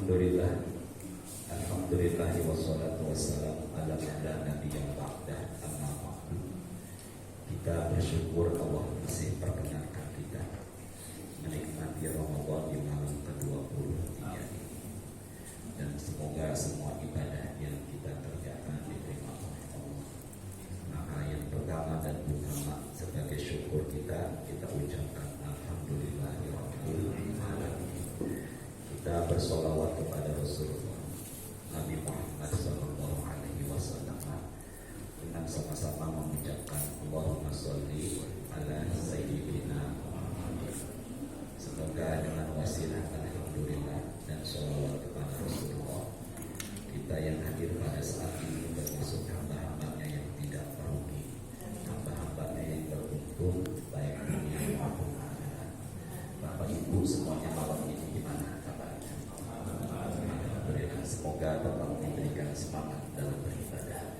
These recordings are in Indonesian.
Alhamdulillah, Alhamdulillah wassalatu wassalamu ala nabiyyin ba'da amma ba'du. Kita bersyukur Allah masih perkenankan kita menikmati Ramadan di malam ke-23 ini. Dan semoga semua ibadah yang kita kerjakan diterima oleh Allah. Maka yang pertama dan utama sebagai syukur kita ucapkan Alhamdulillahirabbil alamin. Kita bersolawat kepada Rasulullah Nabi Muhammad SAW dengan sama-sama mengucapkan Allahumma sholli ala sayyidina Muhammad. Semoga dengan wasilah Alhamdulillah dan sholawat kepada Rasulullah, kita yang hadir pada saat ini termasuk hamba-hambanya yang tidak merugi, hamba-hambanya yang beruntung baik dunia maupun akhirat. Bapak Ibu semuanya malam ini gimana kabarnya? Semoga tetap memberikan semangat dalam beribadah.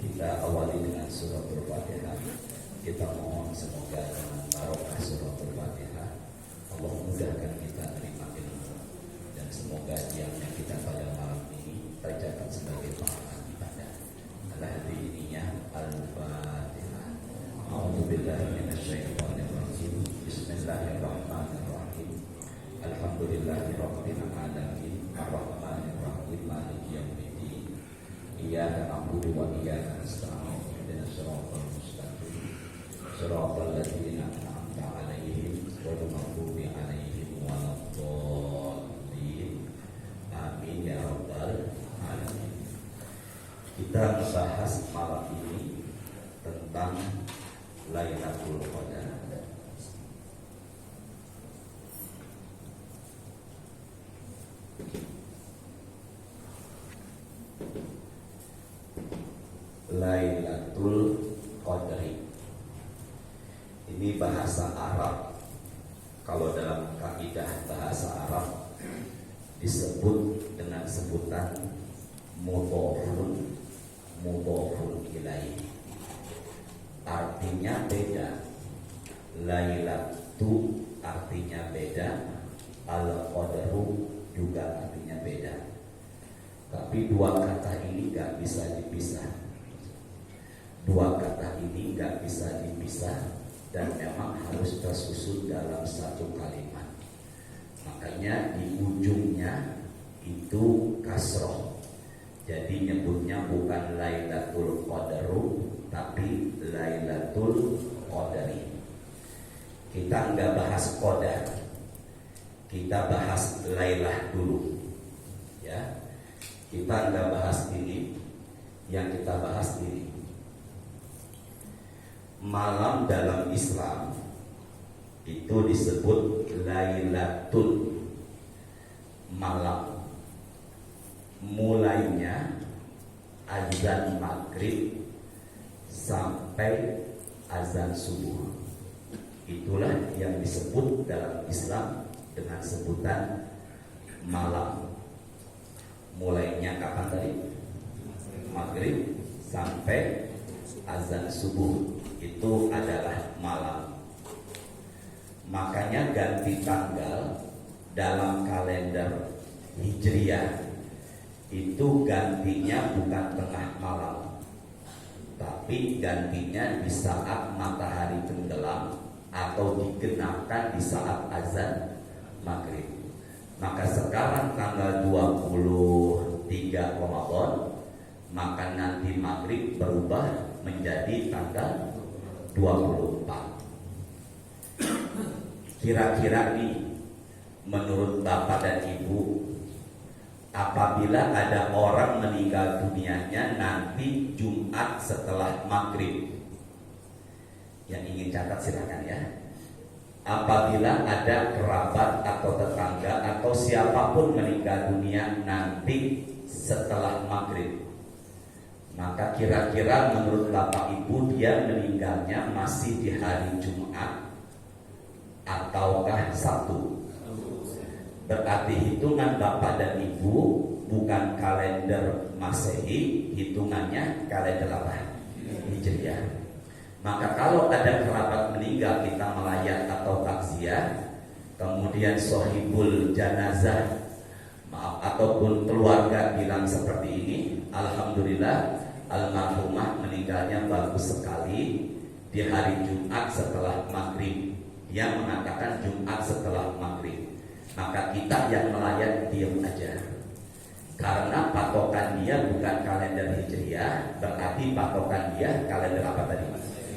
Kita awali dengan surah Al-Fatihah. Kita mohon semoga dengan barokah surah Al-Fatihah Allah mudahkan kita terima ilmu, dan semoga yang kita pada malam ini tercatat sebagai pahala ibadah. Al-Hadiniya Al-Fatihah. A'udzubillahi minasyaitonirrajim. Bismillahirrahmanirrahim. Alhamdulillahirabbil alamin. Ar-Rahmanir-Rahim. Maliki yaumiddin. Iyyaka na'budu wa iyyaka nasta'in. Ihdinas siratal mustaqim. Siratal ladzina an'amta 'alaihim ghairil maghdubi 'alaihim waladdallin. Amin ya rabbal alamin. Kita membahas malam ini tentang Lailatul Qadar. Lailatul Qadri ini bahasa Arab. Kalau dalam kaidah bahasa Arab disebut dengan sebutan mudhofun ilaih. Artinya beda. Lailatu artinya beda, al-qadru juga artinya beda. Tapi dua kata ini gak bisa dipisah. Dua kata ini gak bisa dipisah dan memang harus tersusun dalam satu kalimat. Makanya di ujungnya itu kasroh. Jadi nyebutnya bukan Lailatul Qadru, tapi Lailatul Qadri. Kita nggak bahas qadar, kita bahas Lailah dulu, ya. Kita nggak bahas ini, yang kita bahas ini. Malam dalam Islam itu disebut Lailatul malam. Mulainya azan maghrib sampai azan subuh. Itulah yang disebut dalam Islam dengan sebutan malam. Mulainya kapan tadi? Maghrib sampai azan subuh, itu adalah malam. Makanya ganti tanggal dalam kalender Hijriah itu gantinya bukan tengah malam, tapi gantinya di saat matahari tenggelam atau digenapkan di saat azan maghrib. Maka sekarang tanggal 23 Ramadan, maka nanti maghrib berubah menjadi tanggal 24. Kira-kira nih, menurut Bapak dan Ibu, apabila ada orang meninggal dunianya nanti Jumat setelah maghrib, yang ingin catat silakan ya. Apabila ada kerabat atau tetangga atau siapapun meninggal dunia nanti setelah maghrib, maka kira-kira menurut Bapak Ibu dia meninggalnya masih di hari Jumat ataukah Sabtu? Berarti hitungan Bapak dan Ibu bukan kalender Masehi, hitungannya kalender apa? Hijriah. Maka kalau ada kerabat meninggal kita melayat atau takziah, kemudian sohibul janazah maaf, ataupun keluarga bilang seperti ini, alhamdulillah almarhumah meninggalnya bagus sekali di hari Jumat setelah maghrib. Yang mengatakan Jumat setelah maghrib, maka kita yang nelayan diam aja, karena patokan dia bukan kalender Hijriah, berarti patokan dia kalender apa tadi?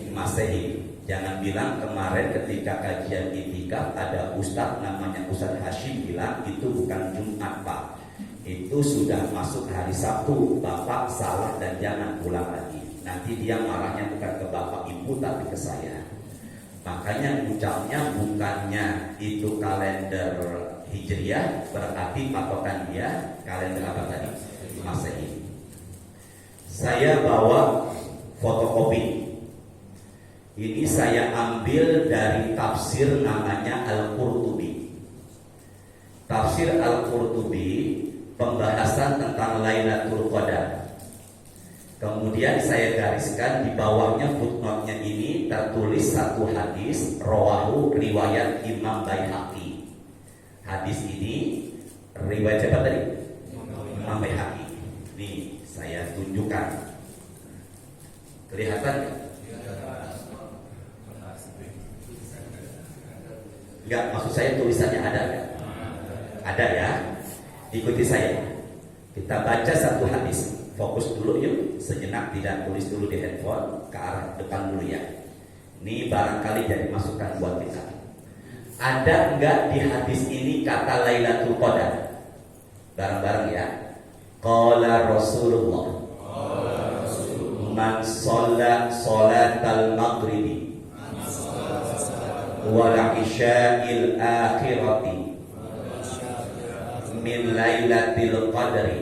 Masehi. Jangan bilang kemarin ketika kajian itikaf ada ustaz namanya Ustaz Hashim bilang itu bukan Jumat Pak, itu sudah masuk hari Sabtu, Bapak salah dan jangan pulang lagi. Nanti dia marahnya bukan ke Bapak Ibu tapi ke saya. Makanya ucapnya bukannya itu kalender Hijriah, berarti patokan dia kalender apa tadi? Masehi. Saya bawa fotokopi. Ini saya ambil dari tafsir namanya Al-Qurtubi. Tafsir Al-Qurtubi pembahasan tentang Lailatul Qadar. Kemudian saya gariskan di bawahnya footnote-nya ini tertulis satu hadis rawahu riwayat Imam Baihaqi. Hadis ini riwayat siapa tadi? Imam Baihaqi. Nih saya tunjukkan. Kelihatan nggak? Enggak, maksud saya tulisannya ada nggak? Ada ya. Ikuti saya. Kita baca satu hadis. Fokus dulu yuk, sejenak tidak tulis dulu di handphone, ke arah depan dulu ya. Ini barangkali jadi masukan buat kita. Ada enggak di hadis ini kata Lailatul Qadar? Bareng-bareng ya. Qala Rasulullah, man shalla sholatal maghribi wal isya'il akhirati min lailatil qadri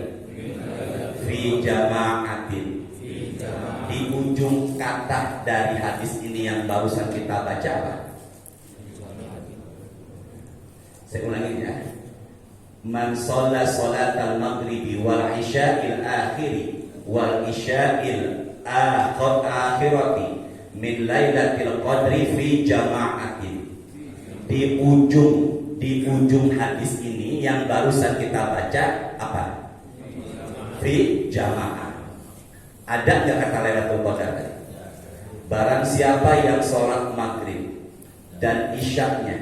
fi jama'atin. Di ujung kata dari hadis ini yang barusan kita baca apa? Saya ulangi ya. Man shalla sholatal maghribi wal isya'il akhiri wal isya'il akhirati min lailatil qadri fi jama'atin. Di ujung hadis ini yang barusan kita baca apa? Fi jamaah. Ada nggak kata Lailatul Qadar tadi? Barang siapa yang sholat maghrib dan isyaknya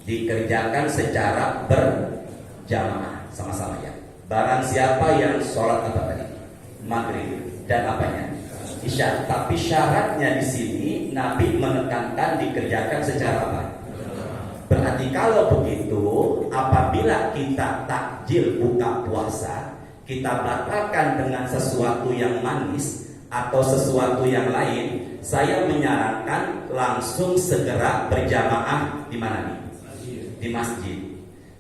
dikerjakan secara berjamaah, sama-sama ya. Barang siapa yang sholat apa tadi? Maghrib dan apanya? Isya. Tapi syaratnya di sini Nabi menekankan dikerjakan secara apa? Berarti kalau begitu, apabila kita takjil buka puasa, kita batalkan dengan sesuatu yang manis atau sesuatu yang lain, saya menyarankan langsung segera berjamaah di mana nih? Di masjid.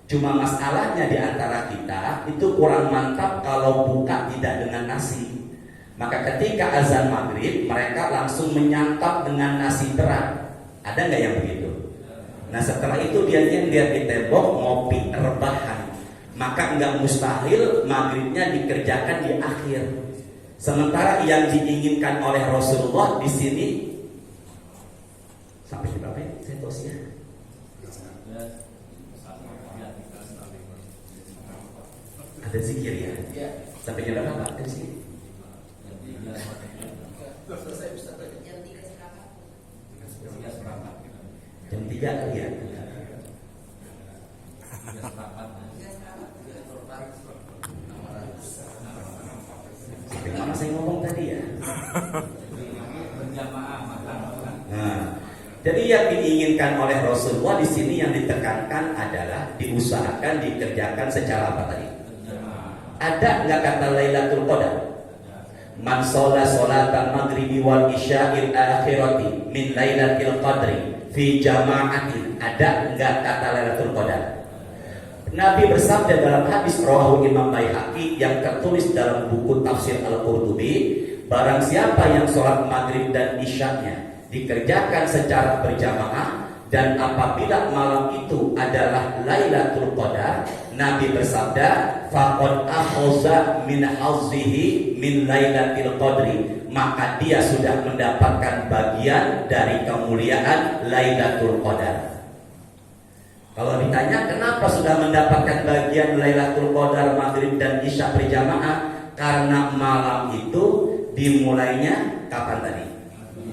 Cuma masalahnya di antara kita itu kurang mantap kalau buka tidak dengan nasi. Maka ketika azan maghrib mereka langsung menyantap dengan nasi berat. Ada nggak yang begitu? Nah setelah itu dia lihat di tembok ngopi rebahan. Maka nggak mustahil maghribnya dikerjakan di akhir. Sementara yang diinginkan oleh Rasulullah di sini sampai di berapa ya? Saya tosnya. Ada zikir ya? Sampai jam berapa Pak? Ada zikir. Jam 3 kali ya? Mana saya ngomong tadi ya? Nah, jadi yang diinginkan oleh Rasulullah di sini yang ditekankan adalah diusahakan dikerjakan secara apa tadi? Ada nggak kata Lailatul Qadar? Man sholla sholatal maghribi wal isya'il akhirati min lailatil qadri fi jama'atin. Ada nggak kata Lailatul Qadar? Nabi bersabda dalam hadis rawahu Imam Baihaqi yang tertulis dalam buku tafsir Al-Qurtubi, barang siapa yang sholat maghrib dan isya'nya dikerjakan secara berjamaah dan apabila malam itu adalah Lailatul Qadar, Nabi bersabda, faqad akhaza min hazzihi min Lailatul Qadri, maka dia sudah mendapatkan bagian dari kemuliaan Lailatul Qadar. Kalau ditanya kenapa Kenapa sudah mendapatkan bagian Lailatul Qadar maghrib dan isya berjamaah? Karena malam itu dimulainya kapan tadi?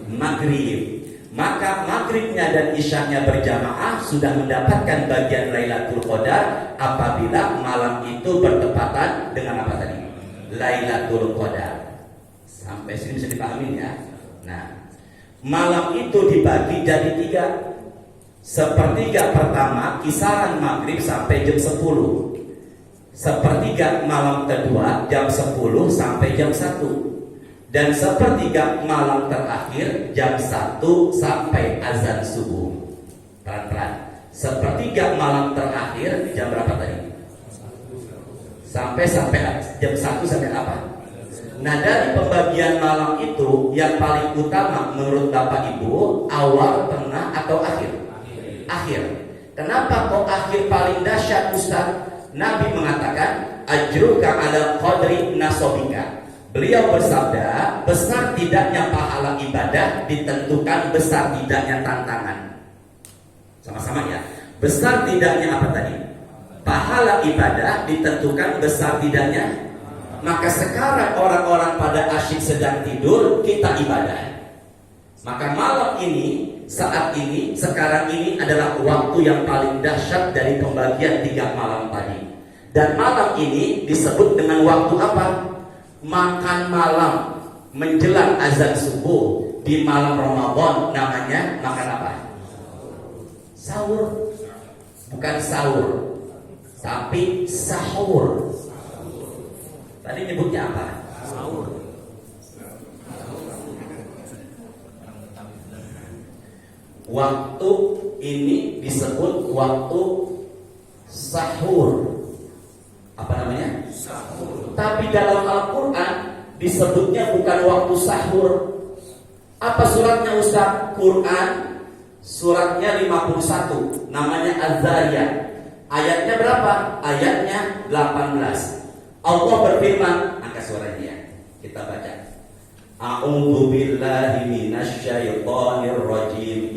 Maghrib. Maka maghribnya dan isyanya berjamaah sudah mendapatkan bagian Lailatul Qadar apabila malam itu bertepatan dengan apa tadi? Lailatul Qadar. Sampai sini bisa dipahami ya. Nah, malam itu dibagi jadi 3. Sepertiga pertama kisaran maghrib sampai jam 10. Sepertiga malam kedua jam 10 sampai jam 1. Dan sepertiga malam terakhir jam 1 sampai azan subuh. Pelan-pelan. Sepertiga malam terakhir jam berapa tadi? Sampai jam 1 sampai apa? Nah, dari pembagian malam itu yang paling utama menurut Bapak Ibu, awal, tengah atau akhir? Akhir. Kenapa kok akhir paling dahsyat, Ustaz? Nabi mengatakan ajruka ala qadri nasobika. Beliau bersabda, besar tidaknya pahala ibadah ditentukan besar tidaknya tantangan. Sama-sama ya. Besar tidaknya apa tadi? Pahala ibadah ditentukan besar tidaknya. Maka sekarang orang-orang pada asyik sedang tidur, kita ibadah. Maka malam ini, saat ini, sekarang ini adalah waktu yang paling dahsyat dari pembagian 3 malam tadi. Dan malam ini disebut dengan waktu apa? Makan malam menjelang azan subuh di malam Ramadan namanya makan apa? Sahur. Bukan sahur, tapi sahur. Tadi nyebutnya apa? Sahur. Waktu ini disebut waktu sahur. Apa namanya? Sahur. Tapi dalam Al-Quran disebutnya bukan waktu sahur. Apa suratnya Ustaz? Quran suratnya 51, namanya Az-Zariyat. Ayatnya berapa? Ayatnya 18. Allah berfirman, angkat suaranya ya. Kita baca. A'udzu billahi minasyaitonir rajim.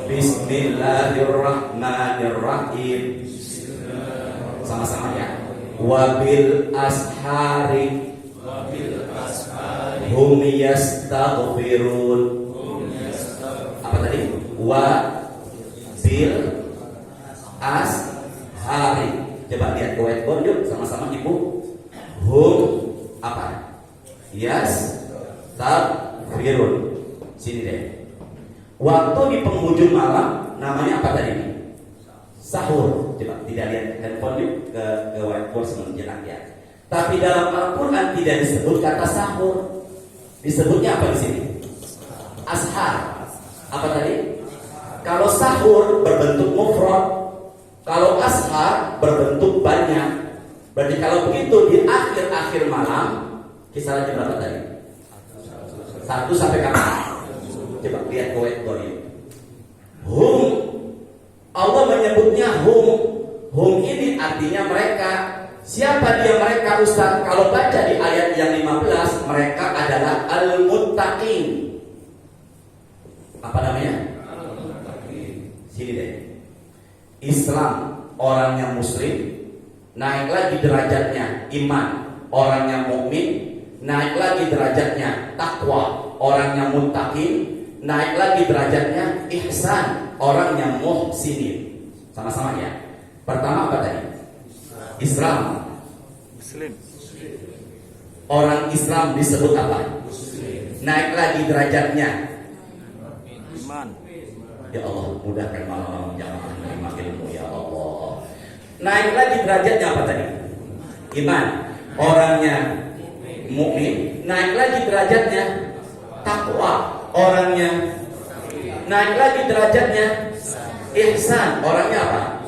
Bismillahirrahmanirrahim. Sama-sama ya. Wabil ashari hum yastaghfirun. Apa tadi? Wabil ashari. Coba lihat ke whiteboard yuk sama-sama Ibu. Hum apa? Yastaghfirun. Sini deh. Waktu di penghujung malam namanya apa tadi? Sahur. Coba tidak lihat handphone yuk ke whiteboard sejenak ya. Tapi dalam Al-Quran tidak disebut kata sahur. Disebutnya apa di sini? Ashar. Apa tadi? Kalau sahur berbentuk mufrad, kalau ashar berbentuk banyak. Berarti kalau begitu di akhir-akhir malam kisarannya berapa tadi? 1 sampai kapan? Coba lihat ke whiteboard yuk. Hum. Allah menyebutnya hum. Hum ini artinya mereka. Siapa dia mereka Ustaz? Kalau baca di ayat yang 15, mereka adalah al-muttaqin. Apa namanya? Al-muttaqin. Sini deh. Islam, orangnya muslim, naik lagi derajatnya iman, orangnya mukmin, naik lagi derajatnya takwa, orangnya muttaqin, naik lagi derajatnya ihsan, orangnya muhsinin. Sama-sama ya. Pertama apa tadi? Islam. Muslim. Orang Islam disebut apa? Muslim. Naik lagi derajatnya iman. Ya Allah, mudahkan malam jamaah menerima ilmu ya Allah. Naik lagi derajatnya apa tadi? Iman. Orangnya mukmin. Naik lagi derajatnya takwa. Orangnya naik lagi derajatnya ihsan. Orangnya apa?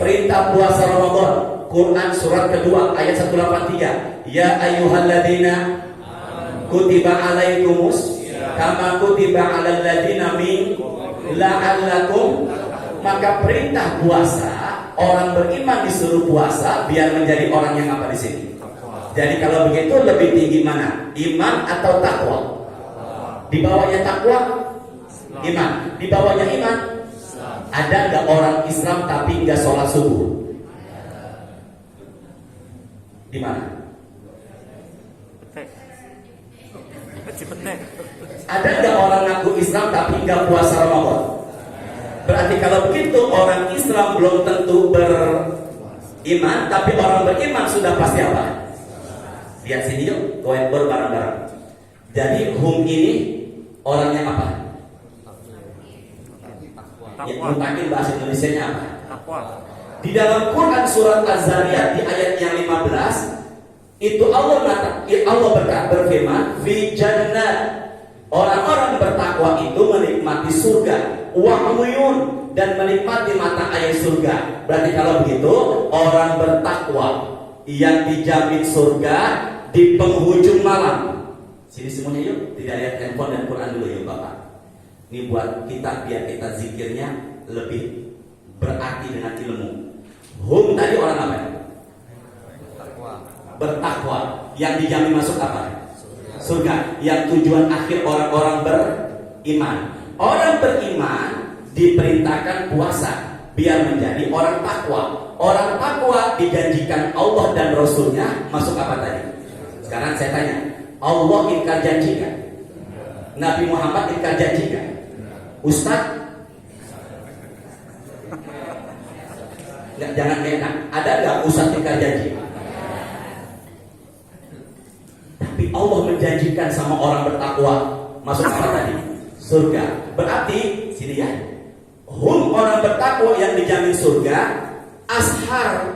Perintah puasa Ramadan. Quran surat kedua ayat 183. Ya ayyuhalladzina kutiba alaikumus kama kutiba alal ladzina min la'allakum. Maka perintah puasa, orang beriman disuruh puasa biar menjadi orang yang apa di sini? Jadi kalau begitu lebih tinggi mana? Iman atau takwa? Di bawahnya takwa? Iman. Di bawahnya iman? Ada nggak orang Islam tapi nggak sholat subuh? Di mana? Ada nggak orang ngaku Islam tapi nggak puasa Ramadan? Berarti kalau begitu orang Islam belum tentu beriman, tapi orang beriman sudah pasti apa? Lihat sini yuk, go and bareng-bareng. Jadi hum ini orangnya apa? Ya, mutakin bahasa Indonesianya apa? Di dalam Quran surat Az-Zariyat di ayat yang 15 itu Allah berfirman, fi jannat, orang-orang bertakwa itu menikmati surga, wa uyun, dan menikmati mata air surga. Berarti kalau begitu orang bertakwa yang dijamin surga di penghujung malam. Sini semuanya yuk, tidak lihat handphone dan Quran dulu yuk Bapak. Ini buat kita biar kita zikirnya lebih berarti dengan ilmu. Hum tadi orang apa? Bertakwa. Yang dijamin masuk apa? Surga. Yang tujuan akhir orang-orang beriman. Orang beriman diperintahkan puasa biar menjadi orang takwa. Orang takwa dijanjikan Allah dan Rasulnya masuk apa tadi? Sekarang saya tanya, Allah ingkar janji kan? Nabi Muhammad ingkar janji kan? Ustaz? Nggak, jangan enak. Ada nggak Ustaz ingkar janji? Tapi Allah menjanjikan sama orang bertakwa masuk apa tadi? Surga. Berarti sini ya, hum orang bertakwa yang dijamin surga. Ashar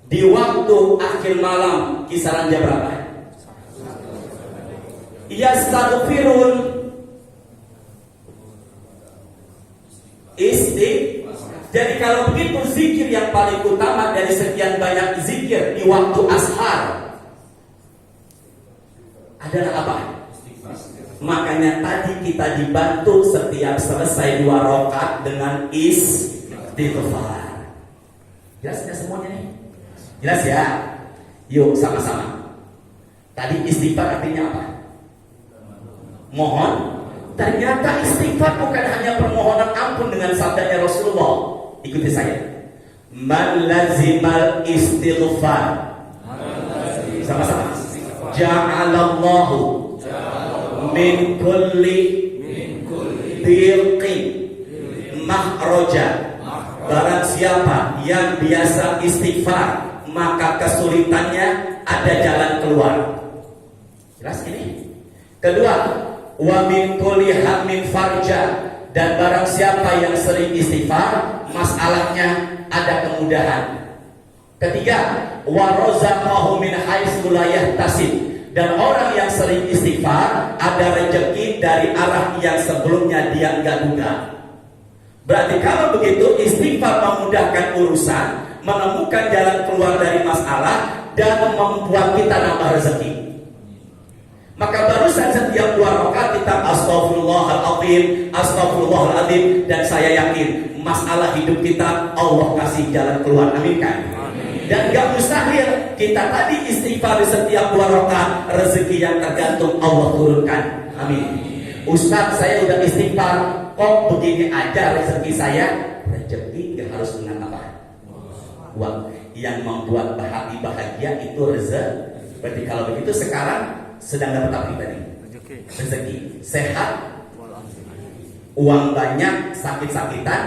di waktu akhir malam kisaran jam berapa? Yastaghfirun Jadi kalau begitu zikir yang paling utama dari sekian banyak zikir di waktu ashar adalah apa? Makanya tadi kita dibantu setiap selesai 2 rakaat dengan istighfar. Jelas ya semuanya nih? Jelas ya? Yuk sama-sama. Tadi istighfar artinya apa? Mohon. Ternyata istighfar bukan hanya permohonan ampun dengan sabdanya Rasulullah. Ikuti saya. Man lazimal istighfar. Sama-sama. Ja'alallahu min kulli dirqin mahroja. Barang siapa yang biasa istighfar, maka kesulitannya ada jalan keluar. Jelas ini? Kedua, wa min kulli hammin farja. Dan barang siapa yang sering istighfar, masalahnya ada kemudahan. Ketiga, wa razaqahu min haitsu la yahtasib. Dan orang yang sering istighfar ada rezeki dari arah yang sebelumnya dia enggak duga. Berarti kalau begitu istighfar memudahkan urusan, menemukan jalan keluar dari masalah, dan membuat kita nambah rezeki. Maka barusan setiap 2 rakaat kita astagfirullahaladzim, dan saya yakin masalah hidup kita Allah kasih jalan keluar. Amin kan? Dan gak mustahil kita tadi istighfar di setiap 2 rakaat, rezeki yang tergantung Allah turunkan. Amin. Ustaz, saya udah istighfar, kok begini aja rezeki saya? Rezeki gak harus dengan apa? Uang. Yang membuat hati bahagia itu rezeki. Berarti kalau begitu sekarang sedang dapat apa tadi? Rezeki. Sehat, uang banyak, sakit-sakitan,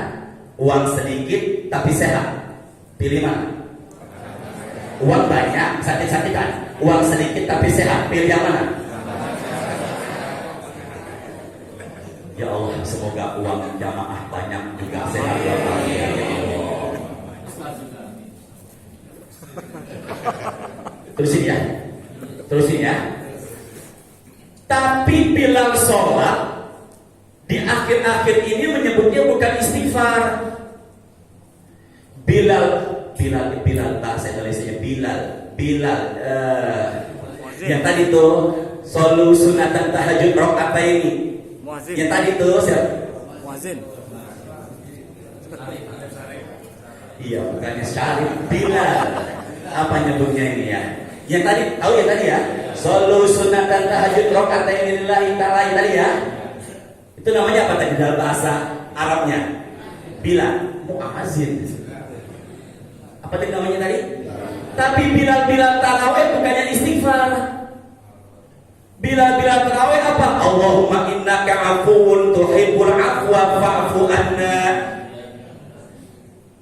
uang sedikit tapi sehat. Pilih mana? Uang banyak, sakit-sakitan, uang sedikit tapi sehat. Pilih yang mana? Ya Allah, semoga uang jamaah banyak juga sehat. Ya Allah. Terusin ya. Terusin ya. Tapi Bilal sholat di akhir-akhir ini menyebutnya bukan istighfar. Bilal bahasa Indonesia Bilal yang tadi tuh solu sunatan tahajud rakaataini. Yang tadi tuh siapa? Muazin. Iya, bukannya Syarif, Bilal. Apa nyebutnya ini ya? Yang tadi tahu ya tadi ya? Solu sunatan tahajud rakaataini lillahi ta'ala tadi ya. Itu namanya apa tadi dalam bahasa Arabnya? Bilal, mu'azin. Apa tadi namanya tadi? Tapi Bilal tarawih bukannya istighfar. Bilal tarawih apa? Allahumma innaka afuwun tuhibbul afwa fa'fu anna.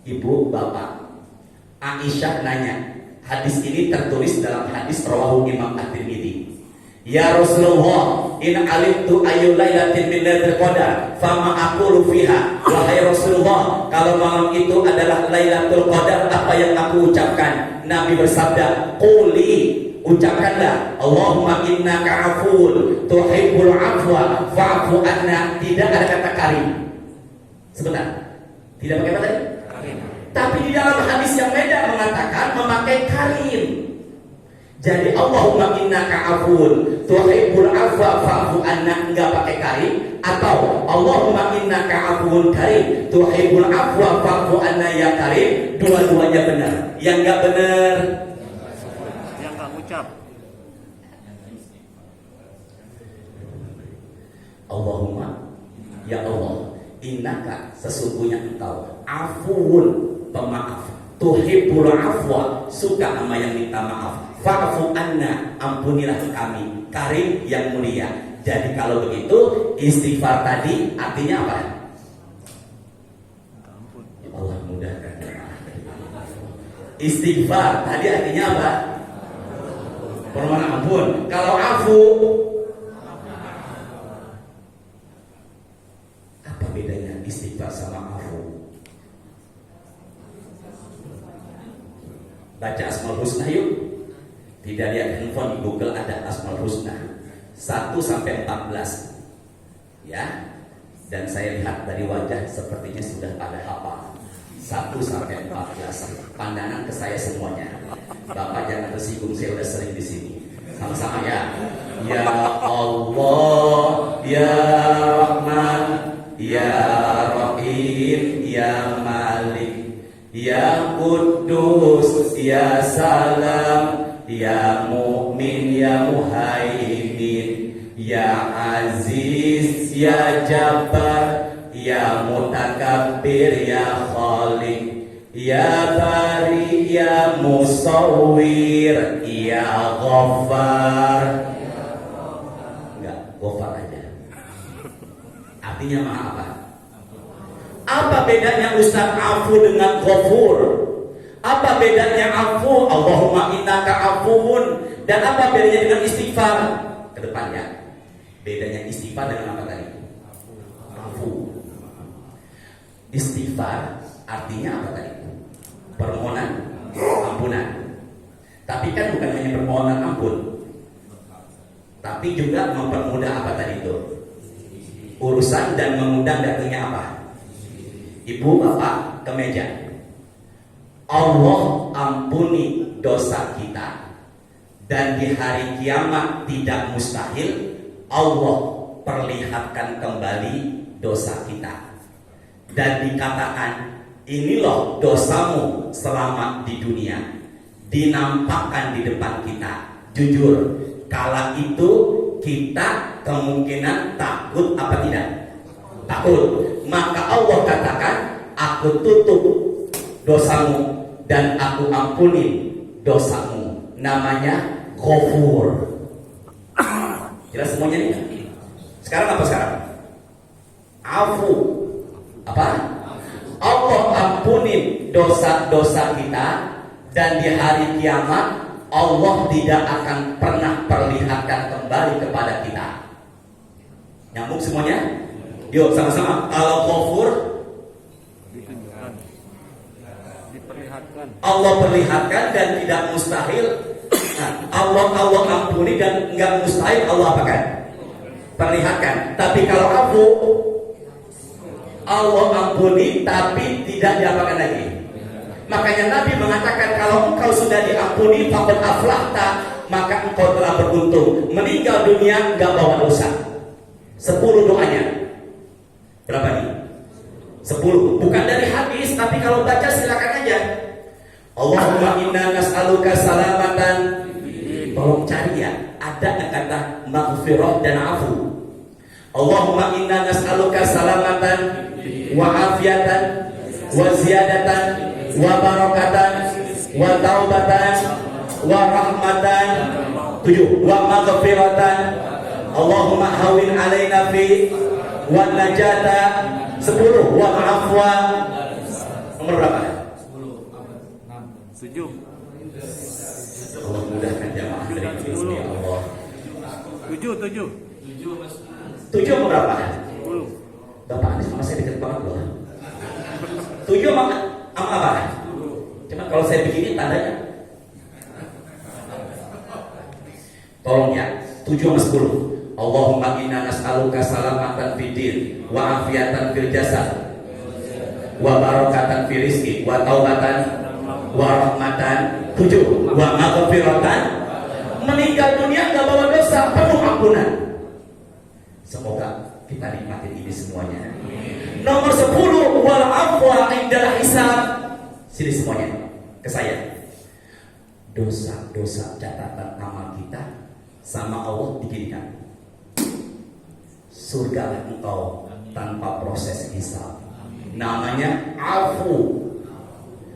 Ibu, bapak, Aisyah nanya, hadis ini tertulis dalam hadis rawahu Imam At-Tirmidzi. Ya Rasulullah, in alimtu ayyul lailatin min lailatul qadar fama aqulu fiha. Wahai Rasulullah, kalau malam itu adalah Lailatul Qadar, apa yang aku ucapkan? Nabi bersabda, quli, ucapkanlah Allahumma innaka afuwun tuhibbul afwa fa'fu anna. Tidak ada kata karim. Sebentar. Tidak pakai apa tadi? Karim. Tapi di dalam hadis yang beda mengatakan memakai karim. Jadi Allahumma innaka afuwun tuhibbul afwa fa'fu anna, enggak pakai karim, atau Allahumma innaka afuwun karim tuhibbul afwa fa'fu anna ya karim. Dua-duanya benar. Yang enggak benar yang enggak ucap. Allahumma, ya Allah, innaka, sesungguhnya engkau, afuwun, pemaaf, tuhibbul afwa, suka sama yang minta maaf, fa'fu anna, ampunilah kami, karim, yang mulia. Jadi kalau begitu istighfar tadi artinya apa? Ya Allah mudahkan. Istighfar tadi artinya apa? Permohonan ampun. Kalau afu, apa bedanya istighfar sama afu? Baca Asmaul Husna yuk. Tidak lihat handphone, di Google ada Asmaul Husna 1 sampai 14. Ya. Dan saya lihat dari wajah sepertinya sudah pada hafal 1 sampai 14. Pandangan ke saya semuanya. Bapak jangan tersinggung, saya udah sering di sini. Sama-sama ya. Ya Allah, ya Rahman, ya Rahim, ya Malik, ya Kudus, ya Salam, ya Mu'min, ya Muhaimin, ya Aziz, ya Jabbar, ya Mutakabbir, ya Khaliq, ya Bari, ya Musawwir, ya Ghaffar. Enggak, Ghaffar aja. Artinya maha apa? Apa bedanya Ustaz afu dengan ghafur? Apa bedanya afu, Allahumma innaka afuwun, dan apa bedanya dengan istighfar? Ke depan ya. Bedanya istighfar dengan apa tadi? Afu. Istighfar artinya apa tadi? Permohonan ampunan. Tapi kan bukan hanya permohonan ampun, tapi juga mempermudah apa tadi itu? Urusan dan mengundang datangnya apa? Ibu bapak ke meja. Allah ampuni dosa kita, dan di hari kiamat tidak mustahil Allah perlihatkan kembali dosa kita, dan dikatakan ini loh dosamu selama di dunia, dinampakkan di depan kita. Jujur, kala itu kita kemungkinan takut apa tidak? Takut. Maka Allah katakan, aku tutup dosamu dan aku ampuni dosamu. Namanya Ghafur. Jelas semuanya nih? Sekarang apa sekarang? Afu. Apa? Allah ampuni dosa-dosa kita, dan di hari kiamat Allah tidak akan pernah perlihatkan kembali kepada kita. Nyambung semuanya? Yuk sama-sama. Kalau Ghafur, Allah perlihatkan dan tidak mustahil. Nah, Allah ampuni dan enggak mustahil Allah apakan? Perlihatkan. Tapi kalau afu, Allah ampuni tapi tidak diapakan lagi. Makanya Nabi mengatakan, kalau engkau sudah diampuni faqad aflahta, maka engkau telah beruntung. Meninggal dunia enggak bawa dosa. 10 doanya. Berapa nih? 10. Bukan dari hadis, tapi kalau baca silakan aja. Allahumma inna nas'aluka salamatan. Tolong cari ya, ada kata maghfirah dan afu. Allahumma inna nas'aluka salamatan wa afiatan wa ziyadatan wa barakatan wa taubatan wa rahmatan. 7. Wa maghfiratan. Allahumma hawin alaina fi wa najata. 10. Wa afwa. Nomor berapa? 7. Allah mudahkan jamaah dari ini ya Allah. 7. 7 nomor berapa? 10. Bapak Anies sama saya dekat banget loh. 7 sama apa? Cuma kalau saya begini tandanya. Tolong ya, 7 sama 10. Allahumma inna nas'aluka salamatan fid din wa afiatan fil jasad wa barakatan fil rizqi wa taubatan wa rahmatan. 7. Wa maghfiratan. Meninggal dunia enggak bawa dosa, penuh ampunan. Semoga kita nikmatin ini semuanya. Nomor 10. Wal afwa indal hisab. Sini semuanya ke saya. Dosa-dosa catatan amal kita sama Allah bikinkan. Surga engkau tanpa proses hisab. Namanya afu.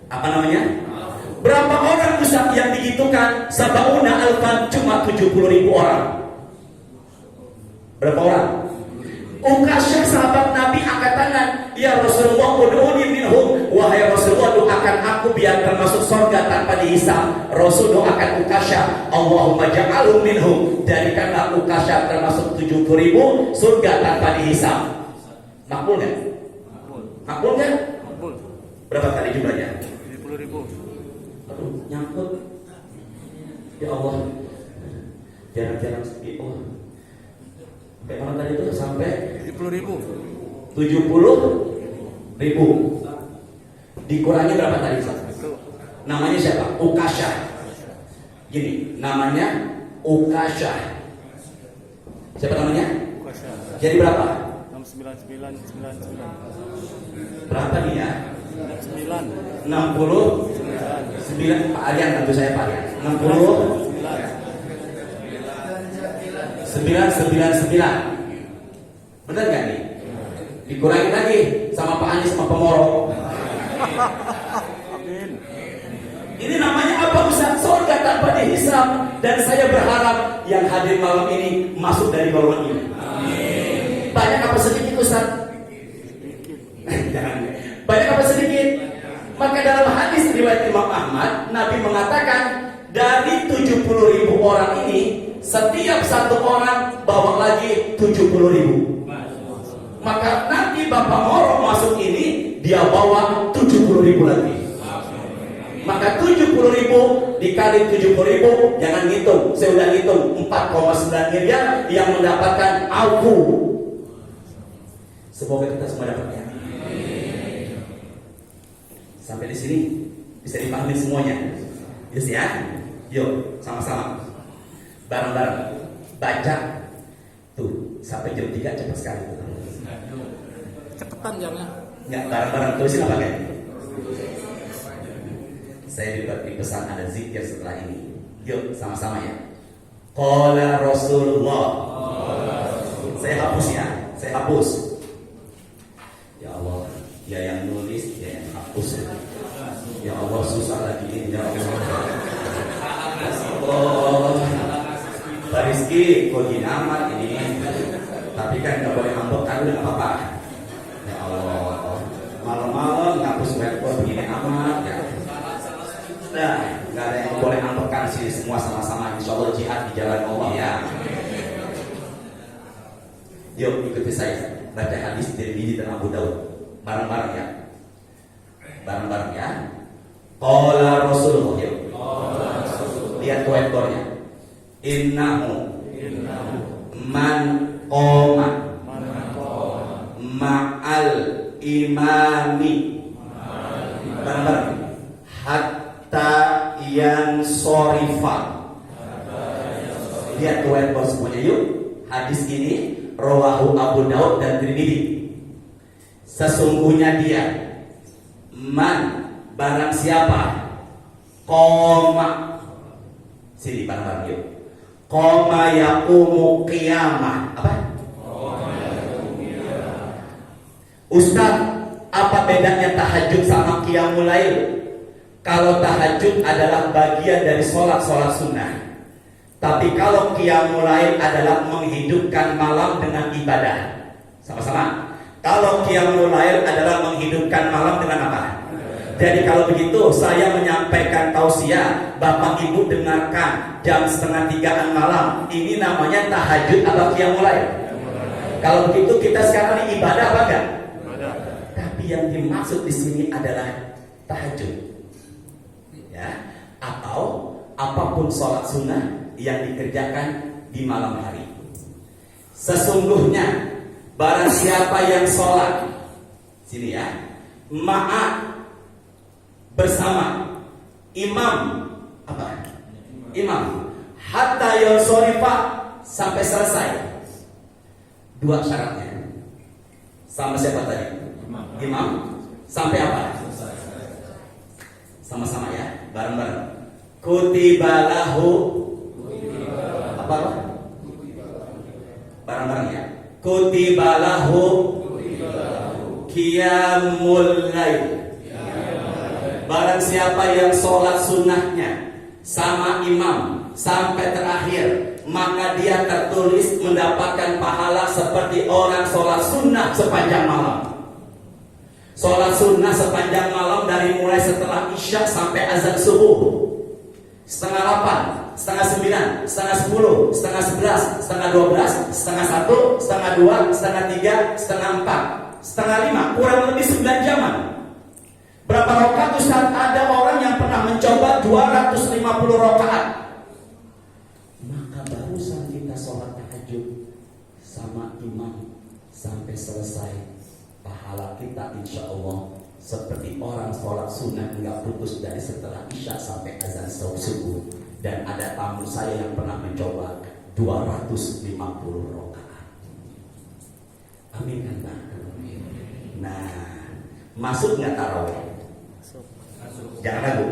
Apa namanya? Berapa orang Ustaz yang digitukan? Sabauna alfan, cuma 70.000 orang. Berapa orang? Ukasyah sahabat Nabi angkat tangan, ya Rasulullah ud'uni minhum. Wahai Rasulullah, doakan aku biar termasuk surga tanpa dihisab. Rasul doakan Ukasyah, Allahumma ja'alhum minhum. Jadikanlah Ukasyah termasuk 70.000 surga tanpa dihisab. Makbul nggak? Makbul nggak? Makbul. Berapa kali jumlahnya? 70.000. Aduh, nyangkut. Ya Allah, jarang-jarang sepi. Oh, sampai mana tadi itu? Sampai 70.000. 70.000. Dikurangi berapa tadi? Namanya siapa? Ukasyah. Gini, namanya Ukasyah. Siapa namanya? Jadi berapa? 69999. Berapa nih ya? 69. 69. Pak Aryan, bantu saya Pak Aryan. 999. Benar gak nih? Dikurangi lagi sama Pak Anies sama Pemoro. Amin. Ini namanya apa Ustaz? Surga tanpa dihisab. Dan saya berharap yang hadir malam ini masuk dari golongan ini. Amin. Banyak apa sedikit Ustaz? Jangan. Banyak apa sedikit? Maka dalam hadis riwayat Imam Ahmad, Nabi mengatakan dari 70.000 orang ini, setiap satu orang bawa lagi 70.000. Maka nanti Bapak Moro masuk ini, dia bawa 70.000 lagi. Maka 70.000 dikali 70.000, jangan ngitung. Saya udah ngitung 4,9 miliar yang mendapatkan afu. Semoga kita semua dapatnya. Sampai di sini bisa dipahami semuanya. Yes ya. Yuk sama-sama. Bareng-bareng baca. Tuh, sampai jam 3 cepat sekali. Cepetan jamnya. Enggak, bareng-bareng tulisin apa kan? Saya diberi pesan ada zikir setelah ini. Yuk sama-sama ya. Qala Rasulullah. Saya hapus ya. Saya hapus. Ya Allah, ya yang nulis, ya yang hapus. Ya Allah, susah lagi ini. Ya Allah. Pak Rizky, kok gini amat ini. Tapi kan gak boleh ngambek kan, udah gak apa-apa. Ya Allah, malam-malam ngapus webcam begini amat ya. Nah, gak ada yang boleh ngambekkan sini semua sama-sama. Insya Allah jihad di jalan Allah ya. Yuk ikuti saya baca hadis Tirmidzi dan Abu Daud bareng-bareng ya. Bareng-bareng ya. Qala Rasulullah yuk. Lihat webcornya. Innahu man qoma ma'al imami bareng-bareng hatta yansorifa. Lihat webcor semuanya yuk. Hadis ini rawahu Abu Daud dan Tirmidzi. Sesungguhnya dia man, barang siapa, qoma, sini bareng-bareng yuk. Qoma yaqumu qiyamah. Apa? Ustaz, apa bedanya tahajud sama qiyamul lail? Kalau tahajud adalah bagian dari sholat sunnah, tapi kalau qiyamul lail adalah menghidupkan malam dengan ibadah. Sama-sama. Kalau qiyamul lail adalah menghidupkan malam dengan apa? Jadi kalau begitu saya menyampaikan tausiah, Bapak Ibu dengarkan jam 2:30 malam. Ini namanya tahajud atau qiyamul lail? Kalau begitu kita sekarang ini ibadah apa enggak? Tapi yang dimaksud di sini adalah tahajud. Ya, atau apapun sholat sunnah yang dikerjakan di malam hari. Sesungguhnya barang siapa yang sholat, sini ya, ma'a bersama imam, apa? Imam hatta yansorifa, sampai selesai. Dua syaratnya. Sama siapa tadi? Imam. Sampai apa? Sama-sama ya, bareng-bareng. Kutibalahu, apa? Bareng-bareng ya. Kutibalahu qiyamul lail. Barang siapa yang sholat sunnahnya sama imam sampai terakhir, maka dia tertulis mendapatkan pahala seperti orang sholat sunnah sepanjang malam. Sholat sunnah sepanjang malam dari mulai setelah isya sampai azan subuh. 7:30, 8:30, 9, 9:30, 10, 11, 12, 1, 2, 3, 4, 5, kurang lebih 9 jaman. Berapa rakaat Ustaz? Ada orang yang pernah mencoba 250 rakaat. Maka barusan kita sholat tahajud sama imam sampai selesai, pahala kita insya Allah seperti orang sholat sunnah enggak putus dari setelah isya sampai azan subuh. Dan ada tamu saya yang pernah mencoba 250 rakaat. Amin kan Pak? Nah, masuk nggak taraweh? Jangan ragu,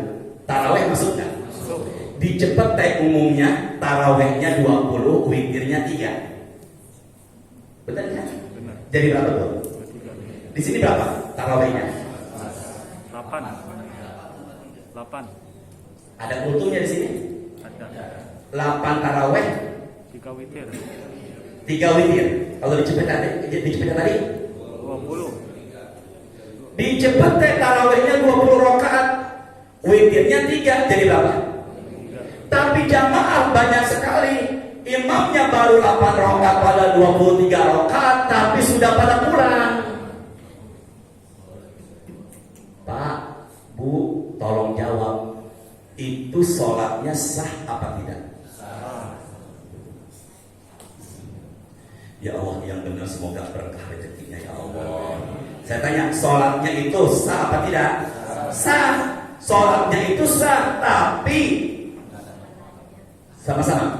taraweh masuk nggak? Di Cepete umumnya tarawehnya 20, witirnya 3. Betul ya? Jadi berapa tuh? Di sini berapa tarawehnya? 8. Ada kultumnya di sini? Ada. 8 taraweh, 3 witir. 3 witir. Kalau di Cepete tadi? 20. Di Cepete tarawehnya 20 rakaat, witirnya 3, jadi berapa? 3. Tapi jamaah banyak sekali. Imamnya baru 8 rakaat pada 23 rakaat, tapi sudah pada pulang. Pak, Bu, tolong jawab. Itu sholatnya sah apa tidak? Sah. Ya Allah, yang benar semoga berkah rezekinya ya Allah. Saya tanya, sholatnya itu sah apa tidak? Sah. Sholatnya itu sah, tapi sama-sama.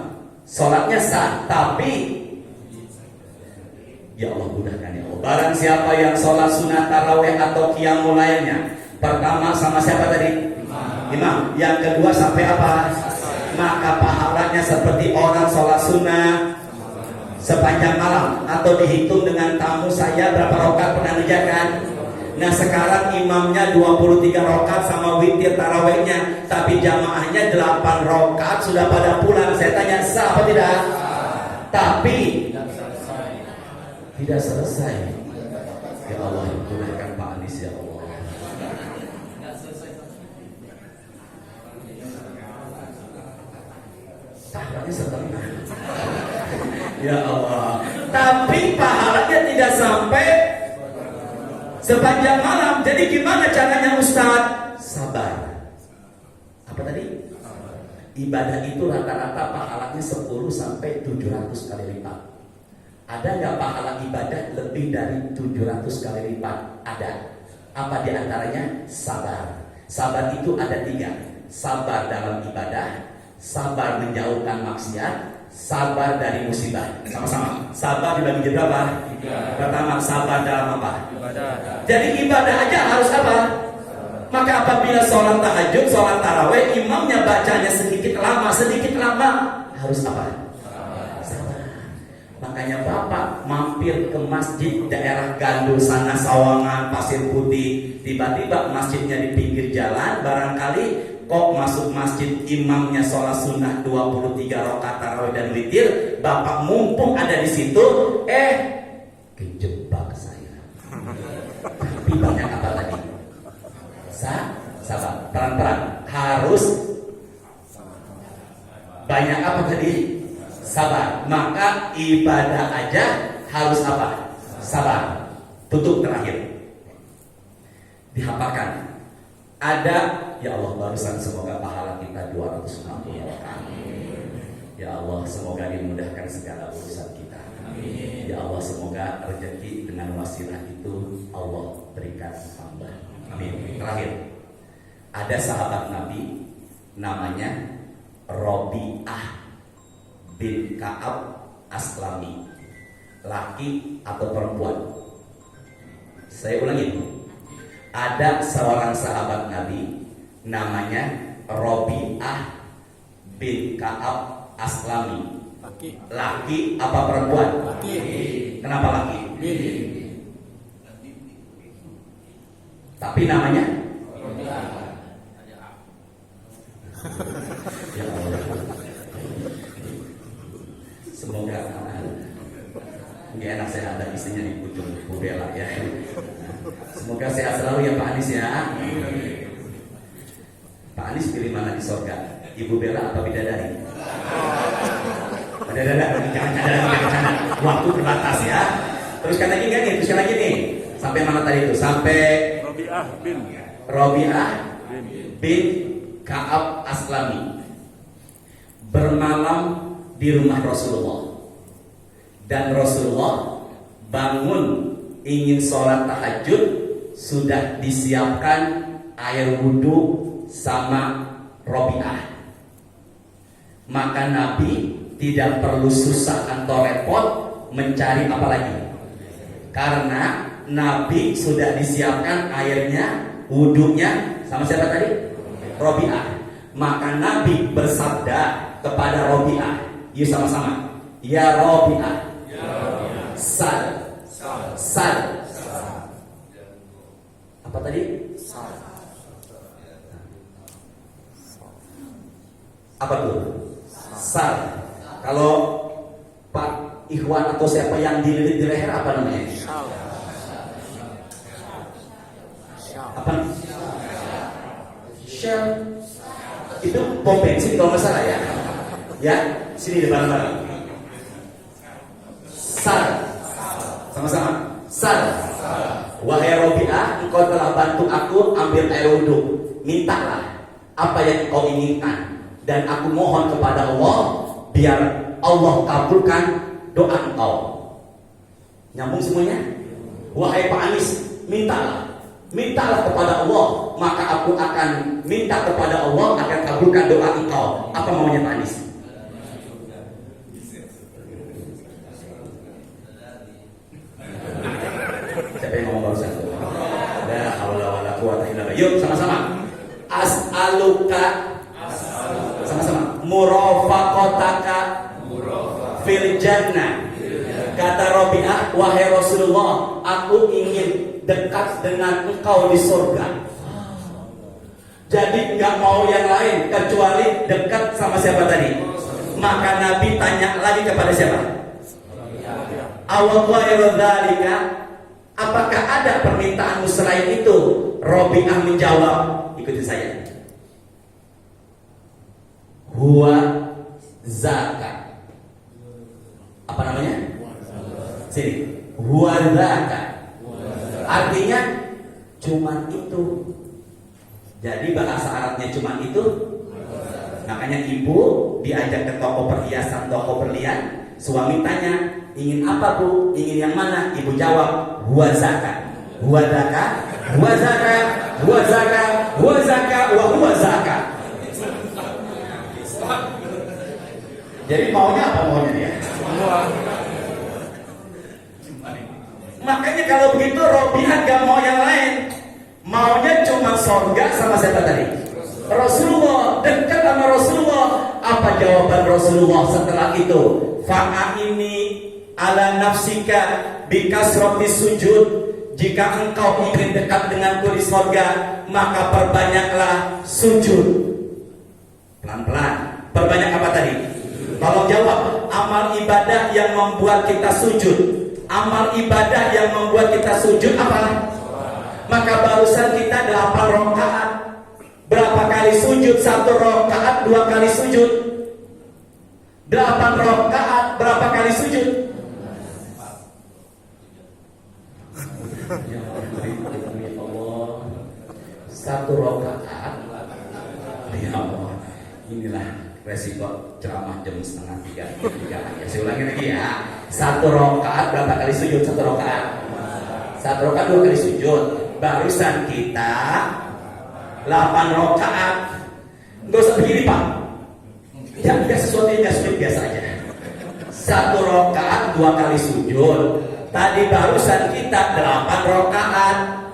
Sholatnya sah, tapi ya Allah mudahkan ya Allah. Barang siapa yang sholat sunnah taraweh atau qiyamul lailnya, pertama sama siapa tadi? Imam. Yang kedua sampai apa? Maka pahalanya seperti orang sholat sunnah sepanjang malam. Atau dihitung dengan tamu saya berapa rakaat pernah kerjakan. Nah sekarang imamnya 23 rakaat sama witir tarawehnya, tapi jamaahnya 8 rakaat sudah pada pulang. Saya tanya sah apa tidak? Tapi tidak selesai. Ya Allah, mudahkan Pak Anies ya Allah. Pahalanya setengah. Ya Allah. Tapi pahalanya tidak sampai sepanjang malam. Jadi gimana caranya Ustaz? Sabar. Apa tadi? Ibadah itu rata-rata pahalanya 10 sampai 700 kali lipat. Ada nggak pahala ibadah lebih dari 700 kali lipat? Ada. Apa diantaranya? Sabar. Sabar itu ada 3. Sabar dalam ibadah, sabar menjauhkan maksiat, sabar dari musibah. Sama-sama. Sabar dibagi jadi berapa? 3. Pertama, sabar dalam apa? Ibadah. Jadi ibadah aja harus apa? Maka apabila sholat tahajud, sholat taraweh, imamnya bacanya sedikit lama, harus apa? Sabar. Makanya Bapak mampir ke masjid daerah Gandul sana, Sawangan, Pasir Putih, tiba-tiba masjidnya di pinggir jalan, barangkali kok masuk masjid imamnya sholat sunnah 23 rakaat tarawih dan witir, Bapak mumpung ada di situ, kejebak saya. Tapi banyak apa tadi? Sabar, pelan-pelan, harus banyak apa tadi? Sabar. Maka ibadah aja harus apa? Sabar. Tutup terakhir. Dihafalkan. Ada, ya Allah, barusan semoga pahala kita 260 rakaat. Ya Allah, semoga dimudahkan segala urusan kita. Ya Allah, semoga rezeki dengan wasilah itu Allah berikan hamba. Amin. Terakhir. Ada sahabat Nabi namanya Robi'ah bin Ka'ab Aslami, laki atau perempuan. Saya ulangi, ada seorang sahabat Nabi namanya Robi'ah bin Ka'ab Aslami, laki apa perempuan? Laki. Kenapa laki? Tapi namanya ya Allah. Semoga nggak enak saya ada istrinya di ujung Bu Bella ya. Semoga sehat selalu ya Pak Anies ya. Pak Anies pilih mana di surga? Ibu Bella atau bidadari? Bidadari, jangan. Waktu terbatas ya. Teruskan lagi nggak nih? Teruskan lagi nih. Sampai mana tadi itu? Sampai Robi'ah bin Ka'ab Aslami bermalam di rumah Rasulullah, dan Rasulullah bangun ingin sholat tahajud, sudah disiapkan air wudhu sama Robi'ah. Maka Nabi tidak perlu susah atau repot mencari apa lagi, karena Nabi sudah disiapkan airnya, wudhunya sama siapa tadi? Robi'ah. Maka Nabi bersabda kepada Robi'ah, yuk sama-sama, ya Robi'ah, sal. Apa tadi? Apa tuh? Sal. Kalau Pak Ikhwan atau siapa yang dililit di leher apa namanya? Apa? Shell. Itu pom bensin kalau nggak salah ya. Ya, sini depan bareng. Sal. Sama-sama. Sal. Wahai Robi'ah, engkau telah bantu aku ambil air wudhu. Mintalah apa yang kau inginkan, dan aku mohon kepada Allah biar Allah kabulkan doa engkau. Nyambung semuanya? Wahai Pak Anies, mintalah kepada Allah, maka aku akan minta kepada Allah akan kabulkan doa engkau. Apa maunya Pak Anies? Siapa yang ngomong barusan? La haula wala quwwata illa billah. Yuk sama-sama. As'aluka. Sama-sama. Murafaqataka fil jannah. Kata Robi'ah, wahai Rasulullah, aku ingin dekat dengan engkau di surga. Jadi nggak mau yang lain kecuali dekat sama siapa tadi? Maka Nabi tanya lagi kepada siapa? Awal dzalika, apakah ada permintaanmu selain itu? Robi'ah menjawab, ikuti saya. Huwa zakat. Apa namanya? Sini. Huwa zakat. Artinya cuman itu. Jadi bahasa Arabnya cuman itu. Makanya ibu diajak ke toko perhiasan, toko berlian. Suami tanya, ingin apa bu? Ingin yang mana? Ibu jawab, huwa zakat. Huwa zakat. Huwa zakat. Huwa zakat. Huwa zakat. Huwa zakat. Jadi maunya apa maunya dia? Makanya kalau begitu Robi'ah gak mau yang lain, maunya cuma surga sama siapa tadi? Rasulullah, dekat sama Rasulullah. Apa jawaban Rasulullah setelah itu? Fa'a ini ala nafsika bikasrati sujud. Jika engkau ingin dekat denganku di sorga, maka perbanyaklah sujud. Pelan-pelan. Perbanyak apa tadi? Tolong jawab. Amal ibadah yang membuat kita sujud. Amal ibadah yang membuat kita sujud apa? Maka barusan kita 8 rakaat. Berapa kali sujud? 1 rakaat, 2 kali sujud. 8 rakaat, berapa kali sujud? Ya Allah, 1 rakaat. Ya Allah, inilah resiko ceramah jam 2:30. Saya ulangi lagi ya. 1 rakaat berapa kali sujud? 1 rakaat. 1 rakaat 2 kali sujud. Barusan kita 8 rakaat. Enggak usah begini Pak. Jangan sesuatu yang sulit, biasa aja. 1 rakaat 2 kali sujud. Tadi barusan kita 8 rakaat.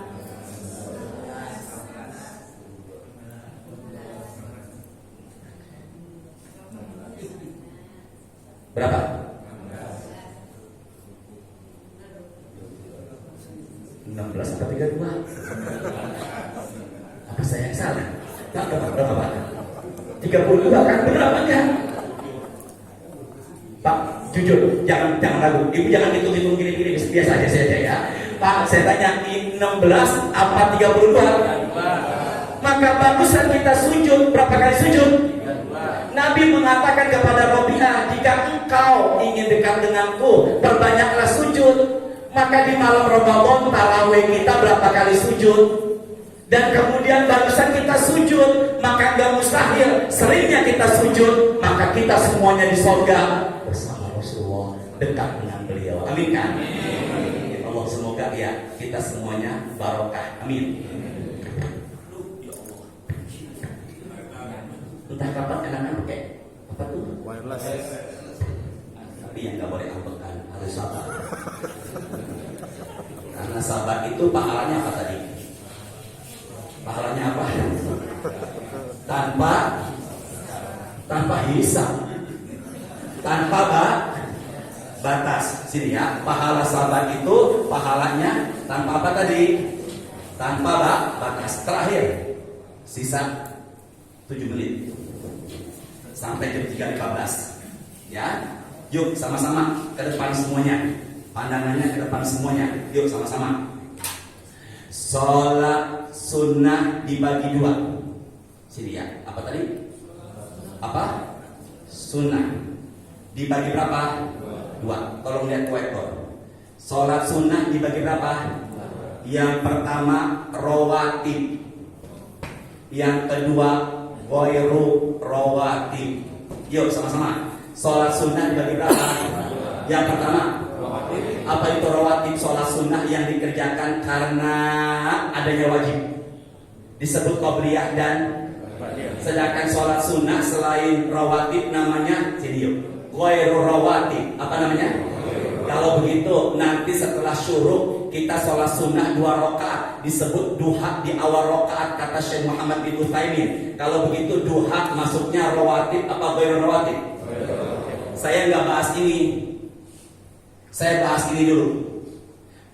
Berapa? 16 atau 32? Apa saya yang salah? Berapa? 32 kan? Berapa kan? Pak, jujur, jangan ragu. Ibu jangan hitung-hitung gini-gini, biasa aja saja ya. Pak, saya tanya, 16 apa 32? Maka bagusan kita sujud. Berapa kali sujud? Nabi mengatakan kepada Robiah, jika engkau ingin dekat denganku, perbanyaklah sujud. Maka di malam Ramadan tarawih kita berapa kali sujud? Dan kemudian barusan kita sujud, maka gak mustahil seringnya kita sujud, maka kita semuanya di sorga bersama Rasulullah, dekat dengan beliau. Amin kan? Amin. Allah semoga ya kita semuanya barokah. Amin. Entah kapan anak-anak pakai apa tuh? Wireless. Tapi yang gak boleh ambekan, harus sabar. Karena sabar itu pahalanya apa tadi? Pahalanya apa? Tanpa hisab, tanpa batas. Sini ya, pahala sabar itu pahalanya tanpa apa tadi? Tanpa batas. Terakhir, sisa 7 menit sampai jam 3:15. Ya, yuk sama-sama ke depan semuanya. Pandangannya ke depan semuanya. Yuk sama-sama. Sholat sunnah dibagi 2. Sini ya. Apa tadi? Apa? Sunnah dibagi berapa? 2. Tolong lihat proyektor. Sholat sunnah dibagi berapa? Yang pertama rawatib. Yang kedua ghairu rawatib. Yuk sama-sama. Sholat sunnah dibagi berapa? Yang pertama, apa itu rawatib? Sholat sunnah yang dikerjakan karena adanya wajib, disebut qabliyah dan sedangkan sholat sunnah selain rawatib namanya sini ghairu rawatib. Apa namanya? Kalau begitu nanti setelah syuruk kita sholat sunnah 2 rakaat, disebut duha di awal rakaat, kata Syekh Muhammad bin Utsaimin. Kalau begitu duha masuknya rawatib apa ghairu rawatib? Saya nggak bahas ini. Saya bahas ini dulu.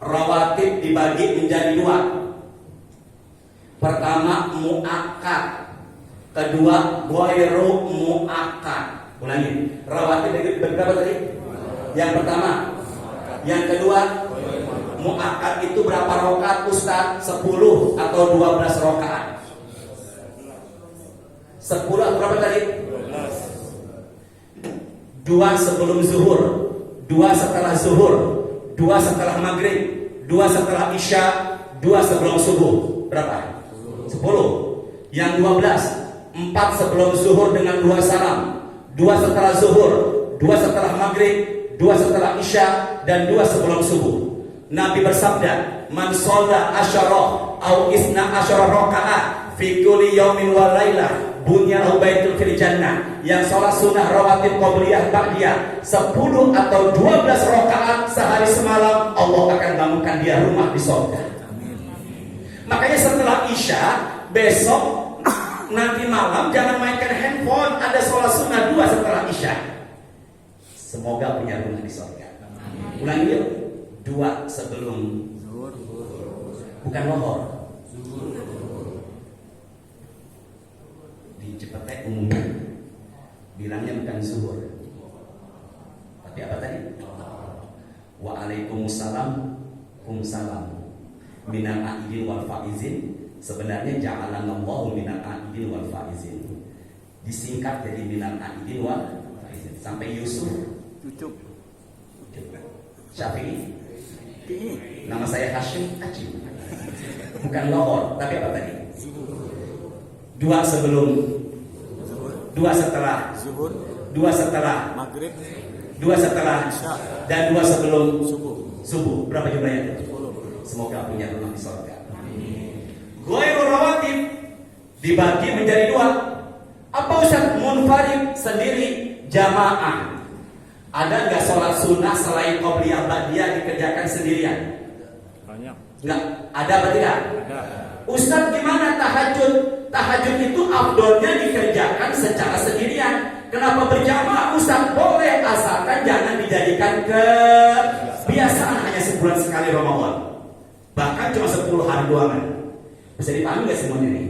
Rawatib dibagi menjadi 2. Pertama muakkad, kedua ghairu muakkad. Ulangi. Rawatib dibagi berapa tadi? Yang pertama. Yang kedua muakkad itu berapa rakaat Ustaz? 10 atau 12 rakaat? 10 atau berapa tadi? 2 sebelum zuhur, 2 setelah zuhur, 2 setelah maghrib, 2 setelah isya, 2 sebelum subuh. Berapa? 10. Yang 12, 4 sebelum zuhur dengan 2 salam, 2 setelah zuhur, 2 setelah maghrib, 2 setelah isya, dan 2 sebelum subuh. Nabi bersabda, man sholla asyara au isna asyara rakaat fi kulli yaumin wa lailah bunyalahu baitul fil jannah. Yang sholat sunnah rawatib qabliyah ba'diyah 10 atau 12 rakaat sehari semalam, Allah akan bangunkan dia rumah di surga. Makanya setelah isya besok nanti malam jangan mainkan handphone, ada sholat sunnah 2 setelah isya. Semoga punya rumah di surga. Ulangi yuk. 2 sebelum, Zuhur. bukan lohor. Di Cepete umumnya bilangnya bukan zuhur, tapi apa tadi? Waalaikumsalam, minal aidin wal faizin. Sebenarnya ja'alanallahu minal aidin wal faizin, disingkat jadi minal aidin wal faizin. Sampai Yusuf Cucuk. Syafi'i, nama saya Hashim Acim, bukan lohor, tapi apa tadi? 2 sebelum, 2 setelah, Zuhur. 2 setelah, Maghrib. 2 setelah, Isya. dan 2 sebelum Subuh. subuh. Berapa jumlahnya? 10. Semoga punya rumah di surga. Ghairul rawatib dibagi menjadi 2. Apa Ustaz? Munfarid sendiri, jamaah. Ada nggak sholat sunnah selain qobliyah ba'diyah dikerjakan sendirian? Banyak. Nggak. Ada apa tidak? Ada. Ustaz, gimana tahajud? Tahajud itu afdolnya dikerjakan secara sendirian. Kenapa berjamaah? Ustaz, boleh, asalkan jangan dijadikan kebiasaan hanya sebulan sekali Ramadan. Bahkan cuma 10 hari doang. Bisa dipahami nggak semuanya ini?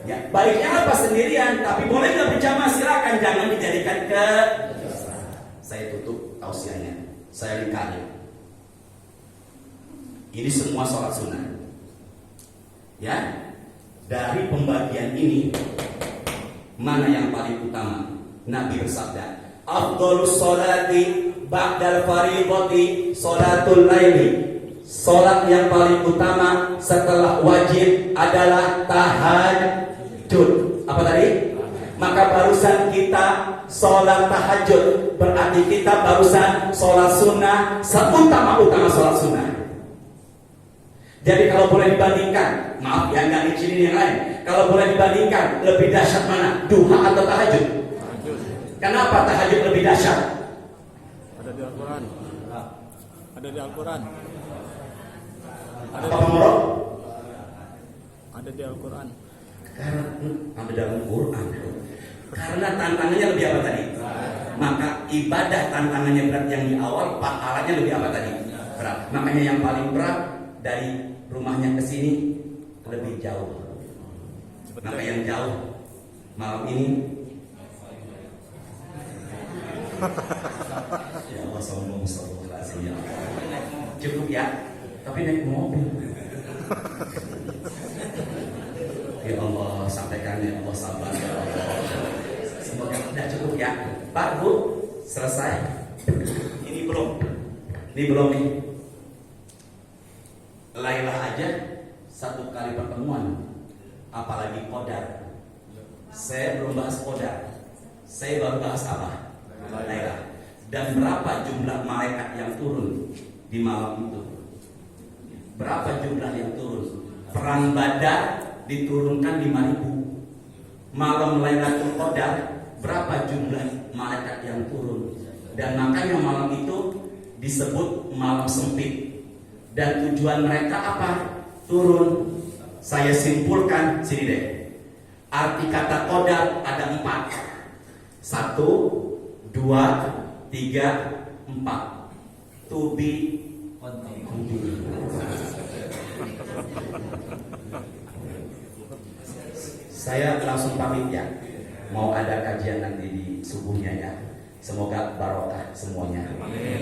Ya, baiknya apa sendirian, tapi boleh nggak berjamaah, silakan, jangan dijadikan ke. Saya tutup tausiahnya, saya lingkari. Ini semua sholat sunnah. Ya, dari pembagian ini mana yang paling utama? Nabi bersabda, afdhalus sholati ba'dal fardhati sholatul laili. Sholat yang paling utama setelah wajib adalah tahajud. Apa tadi? Maka barusan kita sholat tahajud, berarti kita barusan sholat sunnah, seutama-utama sholat sunnah. Jadi kalau boleh dibandingkan, maaf ya nggak ngicinin yang lain, kalau boleh dibandingkan, lebih dahsyat mana? Duha atau tahajud? Tahajud. Kenapa tahajud lebih dahsyat? Ada di Al-Quran. Ada di Al-Quran. Apa pemorok? Ada di Al-Quran. Karena ada dalam Quran. Karena tantangannya lebih apa tadi? Maka ibadah tantangannya berat yang di awal, pahalanya lebih apa tadi? Berat. Makanya yang paling berat dari rumahnya ke sini lebih jauh. Maka yang jauh malam ini ya Allah, sombong ya. Cukup ya, tapi naik mobil. Ya Allah, sampaikan ya Allah, sabar ya Allah. Semoga sudah cukup ya. Pak, Bu, selesai. Ini belum nih. Lailah aja 1 kali pertemuan, apalagi qadar. Saya belum bahas qadar. Saya baru bahas apa? Lailah. Dan berapa jumlah malaikat yang turun di malam itu? Berapa jumlah yang turun? Perang Badar diturunkan 5.000. Malam Lailatul Qadar berapa jumlah malaikat yang turun? Dan makanya malam itu disebut malam sempit. Dan tujuan mereka apa? Turun. Saya simpulkan sini deh. Arti kata qadar ada 4. 1, 2, 3, 4. To be continued. Saya langsung pamit ya. Mau ada kajian nanti di subuhnya ya. Semoga barokah semuanya.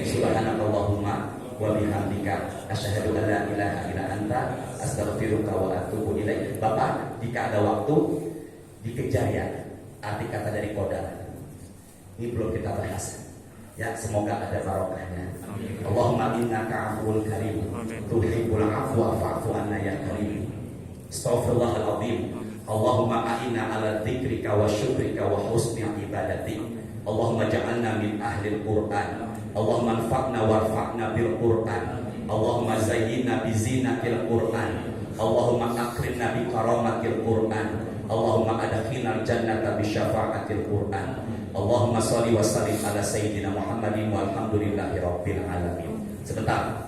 Subhanakallahumma wa bihamdika asyhadu an la ilaha illa anta astaghfiruka wa atubu ilaik. Bapak, jika ada waktu dikejar ya arti kata dari qadar. Ini belum kita bahas. Ya, semoga ada barokahnya. Allahumma innaka afuwun karim. Tuhibbul afwa fa'fu anna ya karim. Astaghfirullahal azim. Allahumma a'inna ala dzikrika wa syukrika wa husni ibadatik. Allahumma ja'alna min ahlil Qur'an. Allahumma anfa'na warfa'na bil Qur'an. Allahumma zayyinna bi zinatil Qur'an. Allahumma akrimna bi karamatil Qur'an. Allahumma adkhilna jannata bi syafa'atil Qur'an. Allahumma sholli wa sallim ala sayyidina Muhammadin walhamdulillahi rabbil alamin. Sebentar.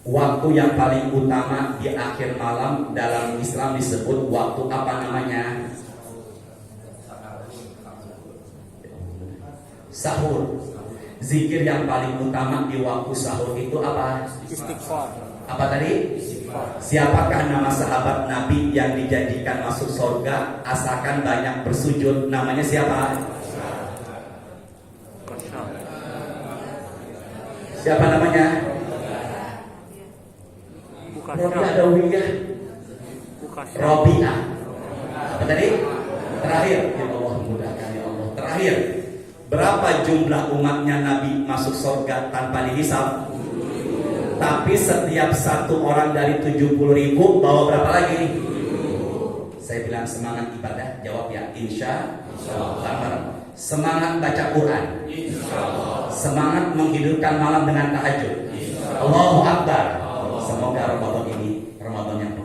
Waktu yang paling utama di akhir malam dalam Islam disebut waktu apa namanya? Sahur. Zikir yang paling utama di waktu sahur itu apa? Istighfar. Apa tadi? Istighfar. Siapakah nama sahabat Nabi yang dijanjikan masuk surga asalkan banyak bersujud? Namanya siapa? Masya. Siapa namanya? Bukan Robi'ah Dawiyah. Bukan Robi'ah. Apa tadi? Terakhir. Ya Allah, mudahkan ya Allah. Terakhir. Berapa jumlah umatnya Nabi masuk surga tanpa dihisab? Tapi setiap satu orang dari 70.000 bawa berapa lagi? Saya bilang semangat ibadah, jawab ya insya Allah. Semangat baca Quran, semangat menghidupkan malam dengan tahajud. Allahu Akbar. Semoga Ramadan ini Ramadan yang